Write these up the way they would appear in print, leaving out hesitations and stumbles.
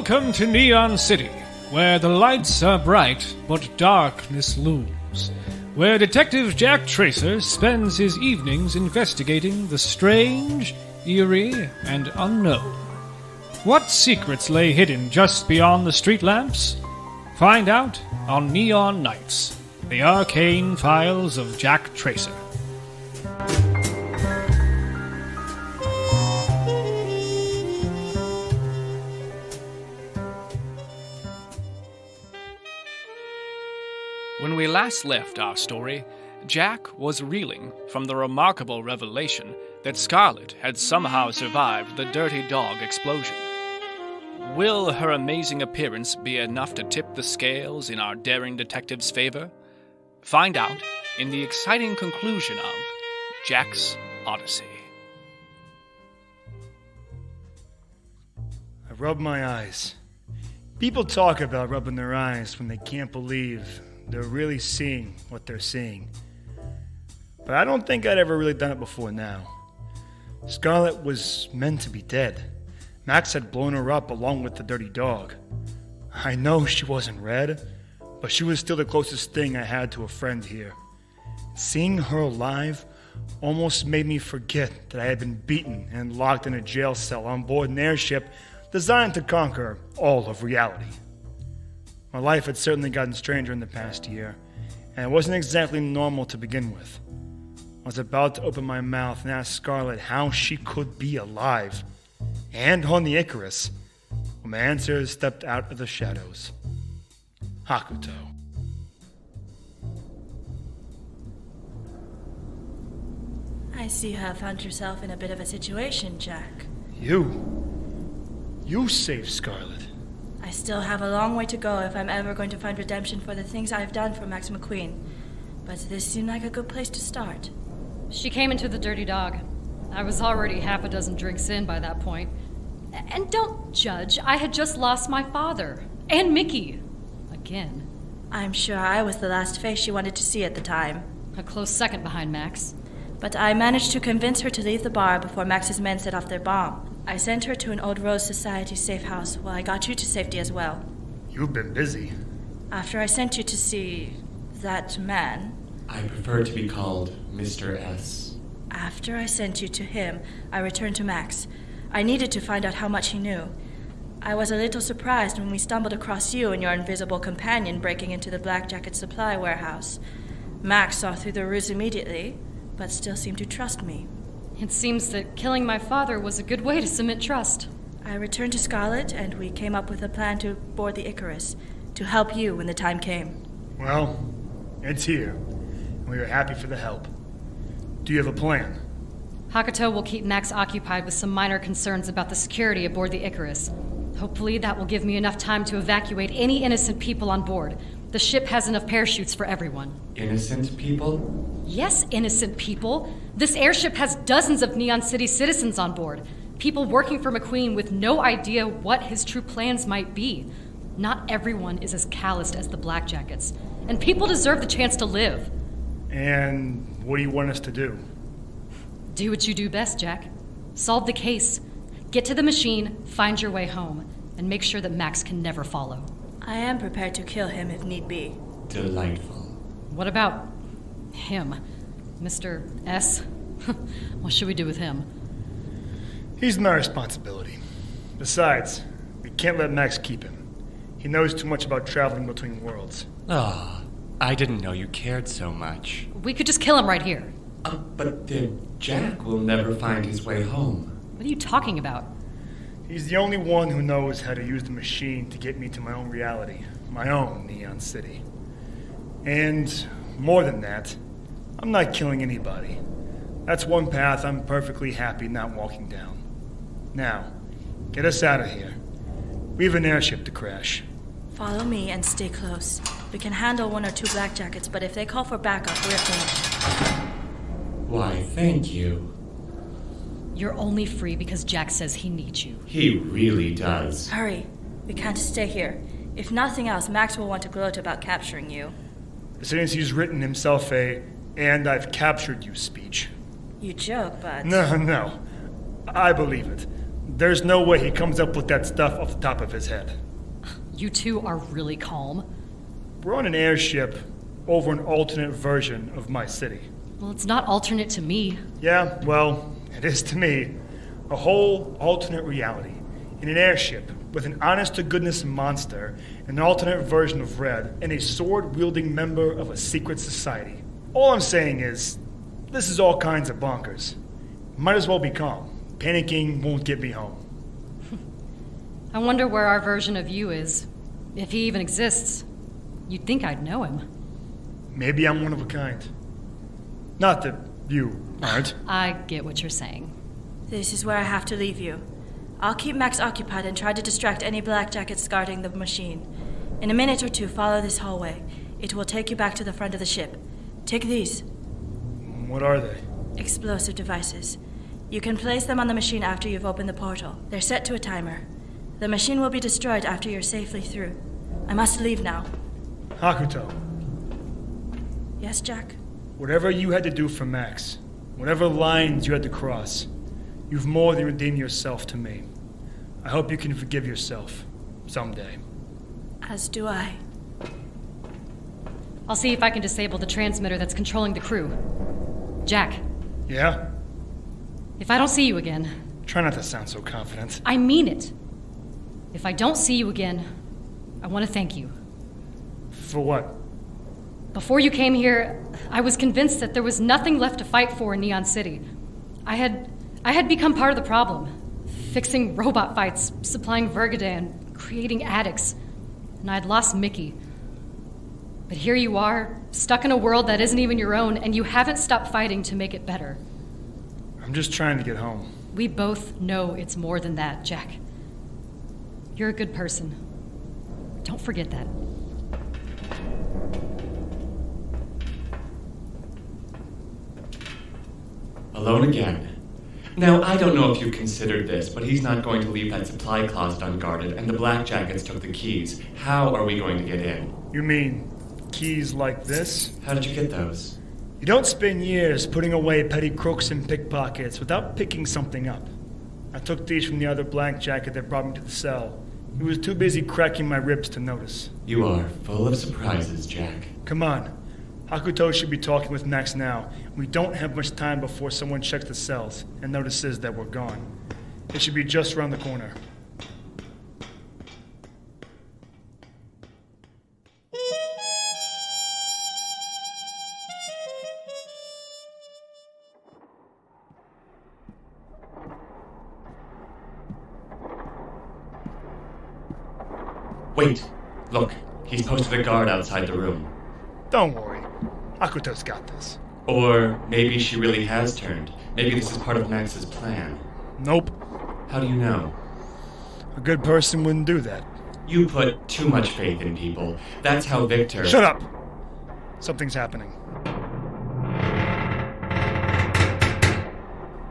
Welcome to Neon City, where the lights are bright, but darkness looms. Where Detective Jack Tracer spends his evenings investigating the strange, eerie, and unknown. What secrets lay hidden just beyond the street lamps? Find out on Neon Nights, the arcane files of Jack Tracer. When we last left our story, Jack was reeling from the remarkable revelation that Scarlet had somehow survived the Dirty Dog explosion. Will her amazing appearance be enough to tip the scales in our daring detective's favor? Find out in the exciting conclusion of Jack's Odyssey. I rub my eyes. People talk about rubbing their eyes when they can't believe they're really seeing what they're seeing. But I don't think I'd ever really done it before now. Scarlet was meant to be dead. Max had blown her up along with the Dirty Dog. I know she wasn't red, but she was still the closest thing I had to a friend here. Seeing her alive almost made me forget that I had been beaten and locked in a jail cell on board an airship designed to conquer all of reality. My life had certainly gotten stranger in the past year, and it wasn't exactly normal to begin with. I was about to open my mouth and ask Scarlet how she could be alive and on the Icarus when my answer stepped out of the shadows. Hakuto. I see you have found yourself in a bit of a situation, Jack. You saved Scarlet. I still have a long way to go if I'm ever going to find redemption for the things I've done for Max McQueen. But this seemed like a good place to start. She came into the Dirty Dog. I was already half a dozen drinks in by that point. And don't judge, I had just lost my father. And Mickey. Again. I'm sure I was the last face she wanted to see at the time. A close second behind Max. But I managed to convince her to leave the bar before Max's men set off their bomb. I sent her to an Old Rose Society safe house while I got you to safety as well. You've been busy. After I sent you to see that man... I prefer to be called Mr. S. After I sent you to him, I returned to Max. I needed to find out how much he knew. I was a little surprised when we stumbled across you and your invisible companion breaking into the Black Jacket supply warehouse. Max saw through the ruse immediately, but still seemed to trust me. It seems that killing my father was a good way to cement trust. I returned to Scarlet, and we came up with a plan to board the Icarus, to help you when the time came. Well, it's here, and we are happy for the help. Do you have a plan? Hakuto will keep Max occupied with some minor concerns about the security aboard the Icarus. Hopefully that will give me enough time to evacuate any innocent people on board. The ship has enough parachutes for everyone. Innocent people? Yes, innocent people. This airship has dozens of Neon City citizens on board. People working for McQueen with no idea what his true plans might be. Not everyone is as calloused as the Black Jackets. And people deserve the chance to live. And what do you want us to do? Do what you do best, Jack. Solve the case. Get to the machine, find your way home, and make sure that Max can never follow. I am prepared to kill him if need be. Delightful. What about him? Mr. S? What should we do with him? He's my responsibility. Besides, we can't let Max keep him. He knows too much about traveling between worlds. Ah, I didn't know you cared so much. We could just kill him right here. But then Jack will never find his way home. What are you talking about? He's the only one who knows how to use the machine to get me to my own reality, my own Neon City. And more than that, I'm not killing anybody. That's one path I'm perfectly happy not walking down. Now, get us out of here. We have an airship to crash. Follow me and stay close. We can handle one or two Black Jackets, but if they call for backup, we're finished. Why, thank you. You're only free because Jack says he needs you. He really does. Hurry. We can't stay here. If nothing else, Max will want to gloat about capturing you. Since he's written himself "and I've captured you" speech. You joke, but... No. I believe it. There's no way he comes up with that stuff off the top of his head. You two are really calm. We're on an airship over an alternate version of my city. Well, it's not alternate to me. Yeah, well, it is to me. A whole alternate reality. In an airship with an honest-to-goodness monster, an alternate version of Red, and a sword-wielding member of a secret society. All I'm saying is, this is all kinds of bonkers. Might as well be calm. Panicking won't get me home. I wonder where our version of you is. If he even exists. You'd think I'd know him. Maybe I'm one of a kind. Not that you aren't. I get what you're saying. This is where I have to leave you. I'll keep Max occupied and try to distract any blackjackets guarding the machine. In a minute or two, follow this hallway. It will take you back to the front of the ship. Take these. What are they? Explosive devices. You can place them on the machine after you've opened the portal. They're set to a timer. The machine will be destroyed after you're safely through. I must leave now. Hakuto, Yes, Jack? whatever you had to do for Max, whatever lines you had to cross, you've more than redeemed yourself to me. I hope you can forgive yourself someday. As do I. I'll see if I can disable the transmitter that's controlling the crew. Jack, Yeah? if I don't see you again, Try not to sound so confident. I mean it. If I don't see you again, I want to thank you. For what? Before you came here, I was convinced that there was nothing left to fight for in Neon City. I had become part of the problem, fixing robot fights, supplying Vergadan, creating addicts, and I'd lost Mickey. But here you are, stuck in a world that isn't even your own, and you haven't stopped fighting to make it better. I'm just trying to get home. We both know it's more than that, Jack. You're a good person. Don't forget that. Alone again. Now, I don't know if you considered this, but he's not going to leave that supply closet unguarded, and the blackjackets took the keys. How are we going to get in? You mean keys like this? How did you get those? You don't spend years putting away petty crooks and pickpockets without picking something up. I took these from the other blackjacket that brought me to the cell. He was too busy cracking my ribs to notice. You are full of surprises, Jack. Come on. Hakuto should be talking with Max now. We don't have much time before someone checks the cells and notices that we're gone. It should be just around the corner. Wait! Look, he's posted a guard outside the room. Don't worry. Hakuto's got this. Or maybe she really has turned. Maybe this is part of Max's plan. Nope. How do you know? A good person wouldn't do that. You put too much faith in people. That's how Victor... Shut up! Something's happening.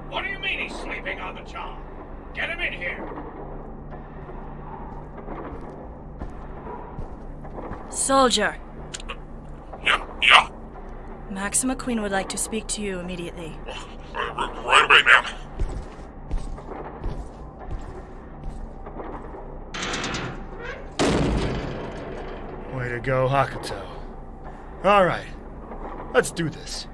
What do you mean he's sleeping on the job? Get him in here. Soldier, Yeah. Max McQueen would like to speak to you immediately. Right away, ma'am. Way to go, Hakuto. All right, let's do this.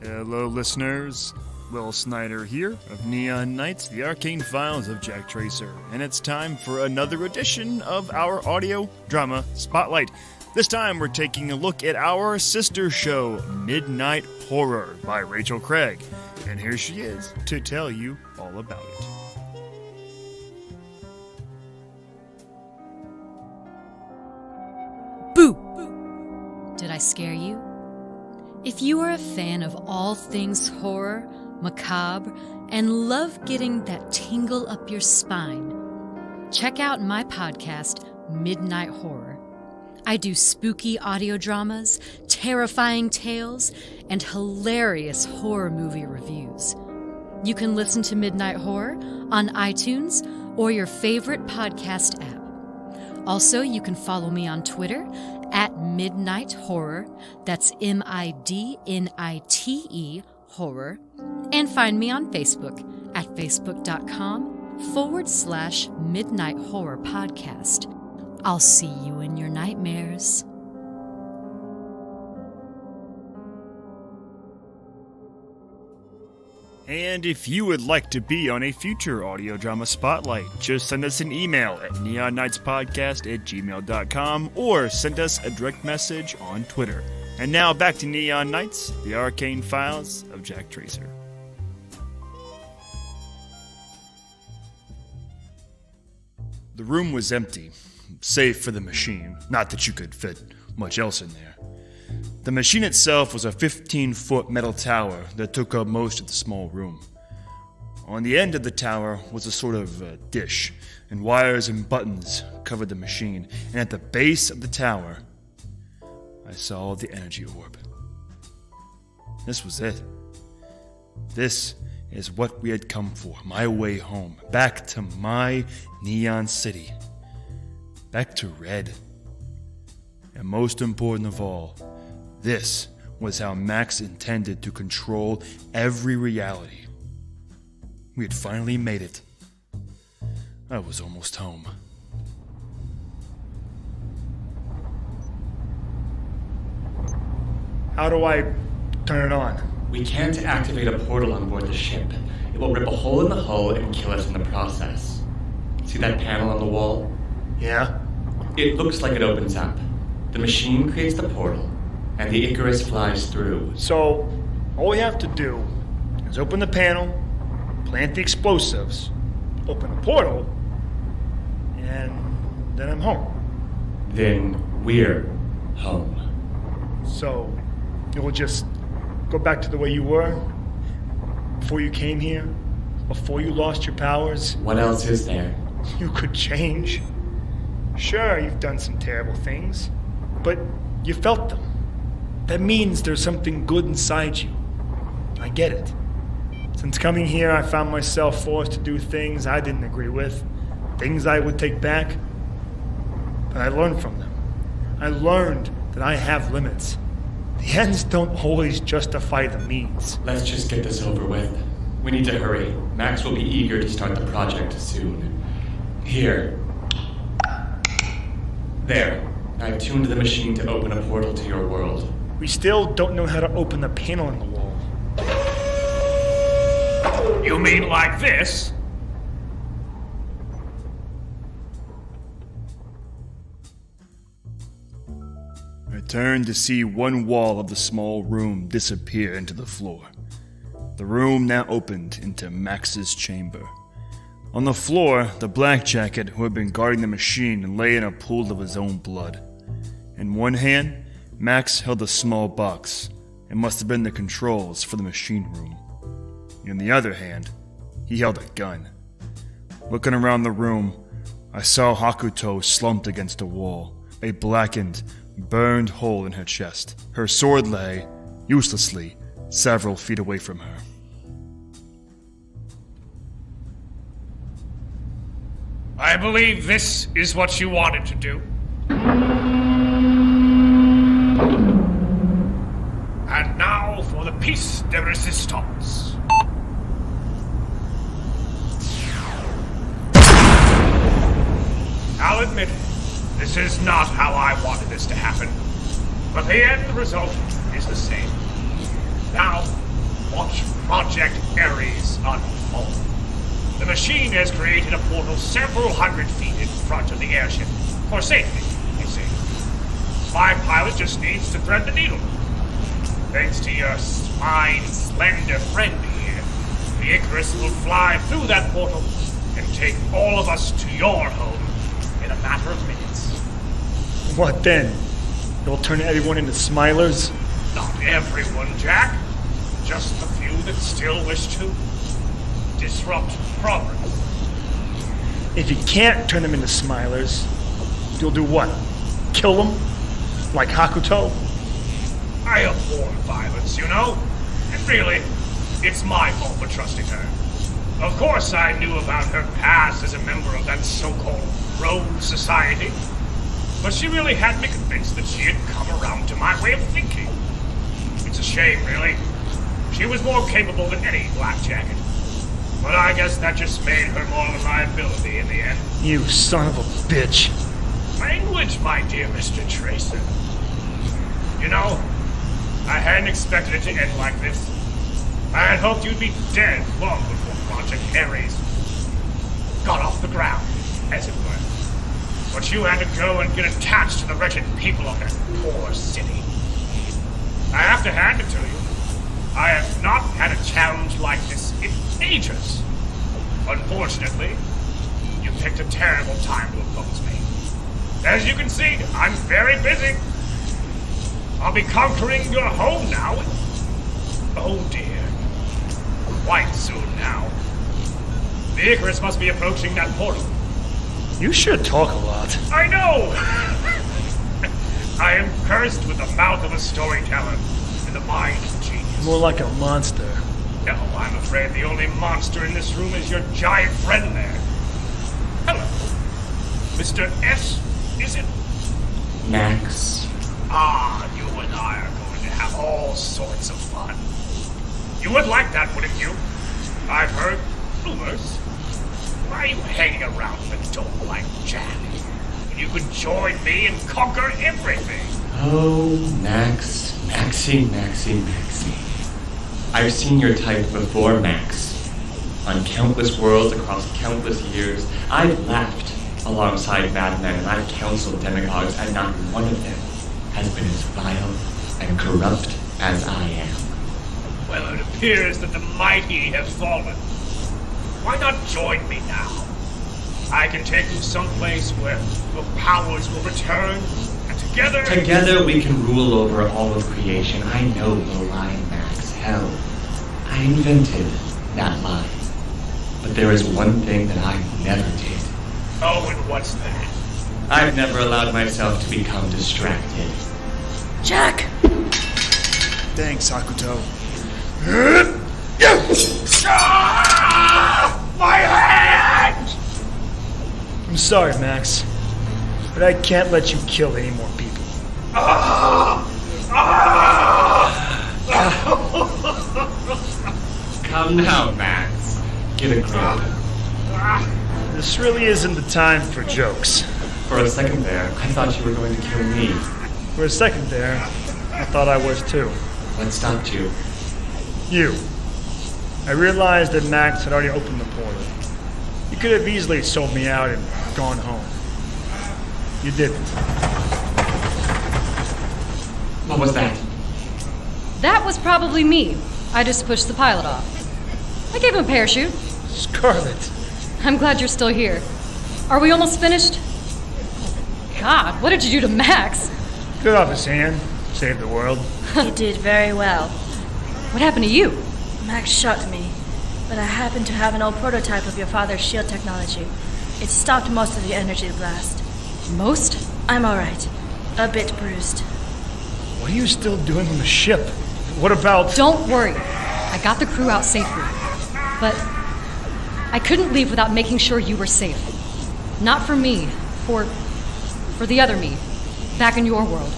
Hello, listeners. Will Snyder here of Neon Knights, the arcane files of Jack Tracer, and it's time for another edition of our audio drama Spotlight. This time we're taking a look at our sister show, Midnight Horror by Rachel Craig, and here she is to tell you all about it. Boo! Did I scare you? If you are a fan of all things horror, macabre, and love getting that tingle up your spine, check out my podcast, Midnight Horror. I do spooky audio dramas, terrifying tales, and hilarious horror movie reviews. You can listen to Midnight Horror on iTunes or your favorite podcast app. Also, you can follow me on Twitter at Midnight Horror. That's MIDNITE Horror. And find me on Facebook at facebook.com/Midnight Horror Podcast. I'll see you in your nightmares. And if you would like to be on a future audio drama spotlight, just send us an email at neonnightspodcast@gmail.com or send us a direct message on Twitter. And now back to Neon Nights, the arcane files of Jack Tracer. The room was empty, save for the machine. Not that you could fit much else in there. The machine itself was a 15-foot metal tower that took up most of the small room. On the end of the tower was a sort of dish, and wires and buttons covered the machine, and at the base of the tower, I saw the energy orb. This was it. This is what we had come for, my way home, back to my Neon City, back to Red. And most important of all, this was how Max intended to control every reality. We had finally made it. I was almost home. How do I turn it on? We can't activate a portal on board the ship. It will rip a hole in the hull and kill us in the process. See that panel on the wall? Yeah? It looks like it opens up. The machine creates the portal, and the Icarus flies through. So, all we have to do is open the panel, plant the explosives, open a portal, and then I'm home. Then we're home. So, you'll just go back to the way you were? Before you came here? Before you lost your powers? What else is there? You could change. Sure, you've done some terrible things, but you felt them. That means there's something good inside you. I get it. Since coming here, I found myself forced to do things I didn't agree with, things I would take back, but I learned from them. I learned that I have limits. The ends don't always justify the means. Let's just get this over with. We need to hurry. Max will be eager to start the project soon. Here. There. I've tuned the machine to open a portal to your world. We still don't know how to open the panel in the wall. You mean like this? I turned to see one wall of the small room disappear into the floor. The room now opened into Max's chamber. On the floor, the blackjacket who had been guarding the machine lay in a pool of his own blood. In one hand, Max held a small box. It must have been the controls for the machine room. In the other hand, he held a gun. Looking around the room, I saw Hakuto slumped against a wall, a blackened, burned hole in her chest. Her sword lay, uselessly, several feet away from her. I believe this is what you wanted to do. And now for the piece de resistance. I'll admit, this is not how I wanted this to happen, but the end result is the same. Now, watch Project Ares unfold. The machine has created a portal several hundred feet in front of the airship, for safety, you see. My pilot just needs to thread the needle. Thanks to your fine, slender friend here, the Icarus will fly through that portal and take all of us to your home in a matter of minutes. What then? You'll turn everyone into smilers? Not everyone, Jack. Just the few that still wish to disrupt progress. If you can't turn them into smilers, you'll do what? Kill them? Like Hakuto? I abhor violence, you know? And really, it's my fault for trusting her. Of course I knew about her past as a member of that so-called rogue society, but she really had me convinced that she had come around to my way of thinking. It's a shame, really. She was more capable than any Black Jacket. But I guess that just made her more of a liability in the end. You son of a bitch. Language, my dear Mr. Tracer. You know, I hadn't expected it to end like this. I had hoped you'd be dead long before Project Ares got off the ground, as it were. But you had to go and get attached to the wretched people of that poor city. I have to hand it to you. I have not had a challenge like this in ages. Unfortunately, you picked a terrible time to oppose me. As you can see, I'm very busy. I'll be conquering your home now. Oh dear. Quite soon now. The Icarus must be approaching that portal. You should talk a lot. I know! I am cursed with the mouth of a storyteller and the mind of genius. More like a monster. No, I'm afraid the only monster in this room is your giant friend there. Hello. Mr. S, is it? Max. Ah, you and I are going to have all sorts of fun. You would like that, wouldn't you? I've heard rumors. Why are you hanging around with a dope like Jack? When you could join me and conquer everything. Oh, Max. Maxie. I've seen your type before, Max. On countless worlds across countless years, I've laughed alongside madmen and I've counseled demagogues, and not one of them has been as vile and corrupt as I am. Well, it appears that the mighty have fallen. Why not join me now? I can take you someplace where your powers will return, and together... Together we can rule over all of creation. I know the line, Max. Hell, I invented that line. But there is one thing that I never did. Oh, and what's that? I've never allowed myself to become distracted. Jack! Thanks, Hakuto. My hand! I'm sorry, Max. But I can't let you kill any more people. Come now, Max. Get a grip. This really isn't the time for jokes. For a second there, I thought you were going to kill me. For a second there, I thought I was too. What stopped you? You. I realized that Max had already opened the portal. You could have easily sold me out and gone home. You didn't. What was that? That was probably me. I just pushed the pilot off. I gave him a parachute. Scarlet. I'm glad you're still here. Are we almost finished? God, what did you do to Max? Good off his hand. Saved the world. He did very well. What happened to you? Max shot me, but I happen to have an old prototype of your father's shield technology. It stopped most of the energy blast. Most? I'm alright. A bit bruised. What are you still doing on the ship? What about... Don't worry. I got the crew out safely. But I couldn't leave without making sure you were safe. Not for me, for the other me, back in your world.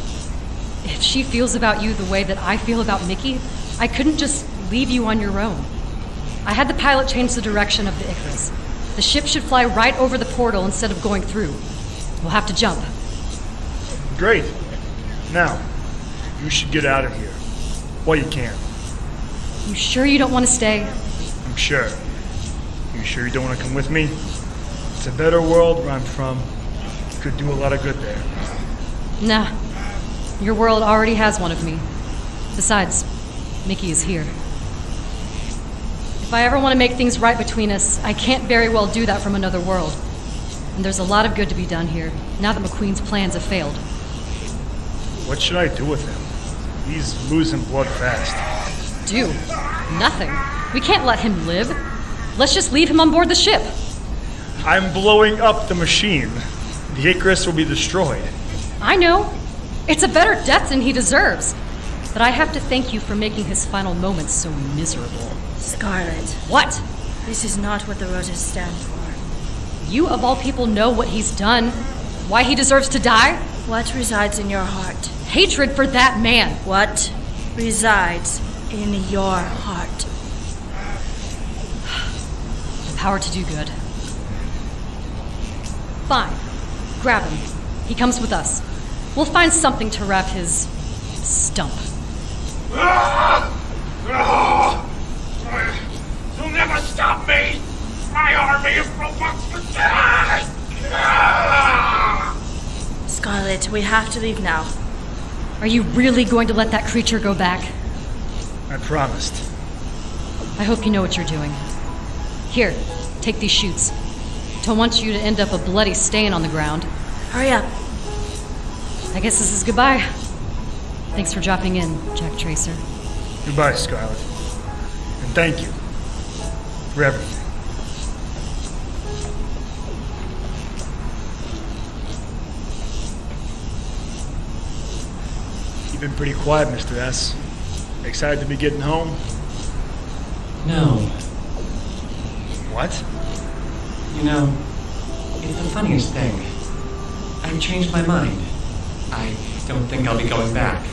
If she feels about you the way that I feel about Mickey, I couldn't just leave you on your own. I had the pilot change the direction of the Icarus. The ship should fly right over the portal instead of going through. We'll have to jump. Great. Now, you should get out of here. While you can. You sure you don't want to stay? I'm sure. You sure you don't want to come with me? It's a better world where I'm from. You could do a lot of good there. Nah. Your world already has one of me. Besides, Mickey is here. If I ever want to make things right between us, I can't very well do that from another world. And there's a lot of good to be done here, now that McQueen's plans have failed. What should I do with him? He's losing blood fast. Do? Nothing. We can't let him live. Let's just leave him on board the ship. I'm blowing up the machine. The Icarus will be destroyed. I know. It's a better death than he deserves. But I have to thank you for making his final moments so miserable. Scarlet, What? this is not what the roses stand for. You of all people know what he's done. Why he deserves to die? What resides in your heart? Hatred for that man. What resides in your heart. The power to do good. Fine. Grab him. He comes with us. We'll find something to wrap his stump. You'll never stop me! My army of robots will die! Scarlet, we have to leave now. Are you really going to let that creature go back? I promised. I hope you know what you're doing. Here, take these chutes. Don't want you to end up a bloody stain on the ground. Hurry up. I guess this is goodbye. Thanks for dropping in, Jack Tracer. Goodbye, Scarlet. And thank you for everything. You've been pretty quiet, Mr. S. Excited to be getting home? No. What? You know, it's the funniest thing. I've changed my mind. I don't think I'll be going back.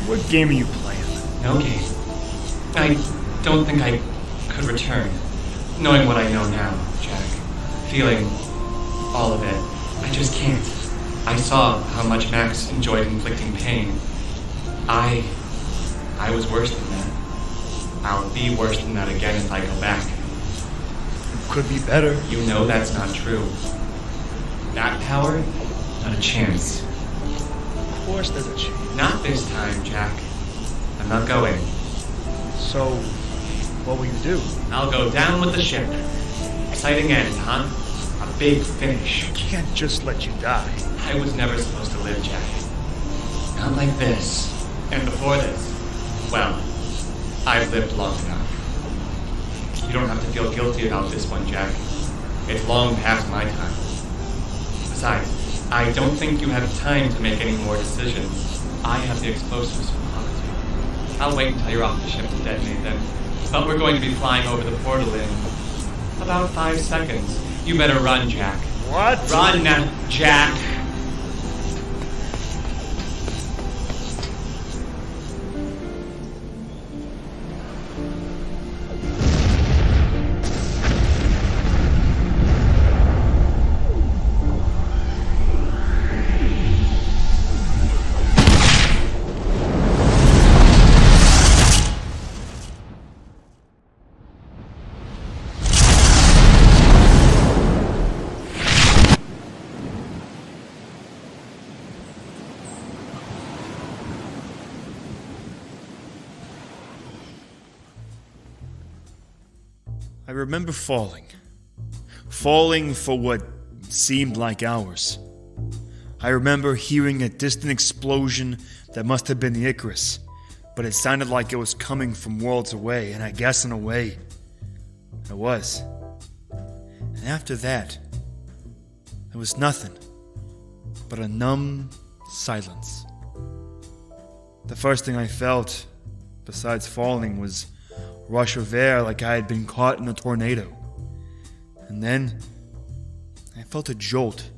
What game are you playing? No game. I don't think I could return. Knowing what I know now, Jack. Feeling all of it. I just can't. I saw how much Max enjoyed inflicting pain. I was worse than that. I'll be worse than that again if I go back. Could be better. You know that's not true. That power? Not a chance. Of course there's a chance. Not this time, Jack. I'm not going. So, what will you do? I'll go down with the ship. Exciting end, huh? A big finish. I can't just let you die. I was never supposed to live, Jack. Not like this. And before this, well, I've lived long enough. You don't have to feel guilty about this one, Jack. It's long past my time. Besides, I don't think you have time to make any more decisions. I have the explosives from Odyssey. I'll wait until you're off the ship to detonate them. But we're going to be flying over the portal in about 5 seconds. You better run, Jack. What? Run, Jack! I remember falling. Falling for what seemed like hours. I remember hearing a distant explosion that must have been the Icarus, but it sounded like it was coming from worlds away, and I guess in a way, it was. And after that, there was nothing but a numb silence. The first thing I felt, besides falling, was a rush of air like I had been caught in a tornado. And then, I felt a jolt,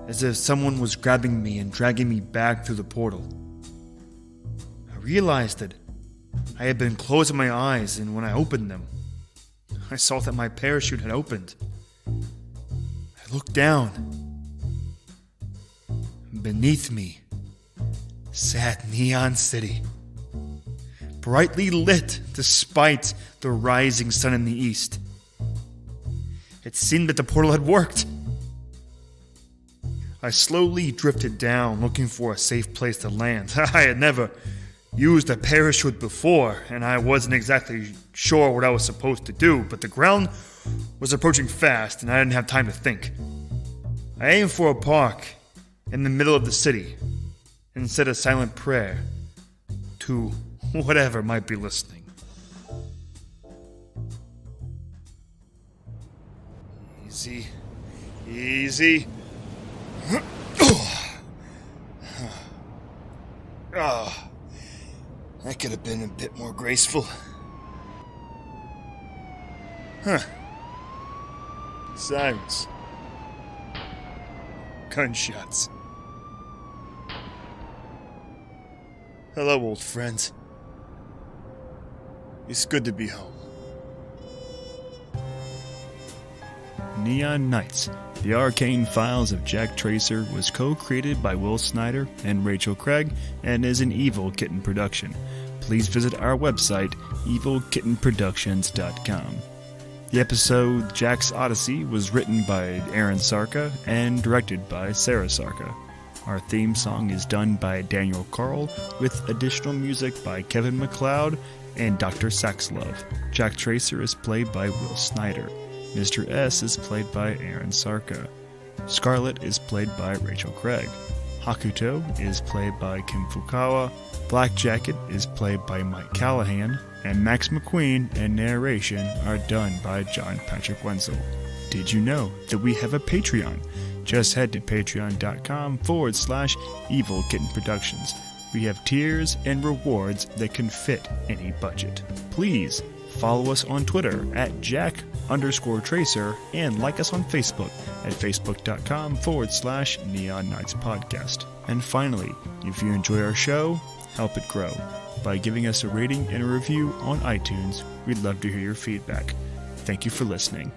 as if someone was grabbing me and dragging me back through the portal. I realized that I had been closing my eyes, and when I opened them, I saw that my parachute had opened. I looked down. Beneath me sat Neon City, brightly lit despite the rising sun in the east. It seemed that the portal had worked. I slowly drifted down, looking for a safe place to land. I had never used a parachute before, and I wasn't exactly sure what I was supposed to do, but the ground was approaching fast, and I didn't have time to think. I aimed for a park in the middle of the city and said a silent prayer to whatever might be listening. Easy. Easy. Oh, that could have been a bit more graceful. Huh. Sirens. Gunshots. Hello, old friends. It's good to be home. Neon Knights, The Arcane Files of Jack Tracer was co-created by Will Snyder and Rachel Craig and is an Evil Kitten production. Please visit our website, evilkittenproductions.com. The episode Jack's Odyssey was written by Aaron Sarka and directed by Sarah Sarka. Our theme song is done by Daniel Carl, with additional music by Kevin MacLeod and Dr. Saxlove. Jack Tracer is played by Will Snyder. Mr. S is played by Aaron Sarka. Scarlet is played by Rachel Craig. Hakuto is played by Kim Fukawa. Black Jacket is played by Mike Callahan. And Max McQueen and narration are done by John Patrick Wenzel. Did you know that we have a Patreon? Just head to patreon.com/Evil Kitten Productions. We have tiers and rewards that can fit any budget. Please follow us on Twitter at Jack_Tracer and like us on Facebook at facebook.com/Neon Knights Podcast. And finally, if you enjoy our show, help it grow by giving us a rating and a review on iTunes. We'd love to hear your feedback. Thank you for listening.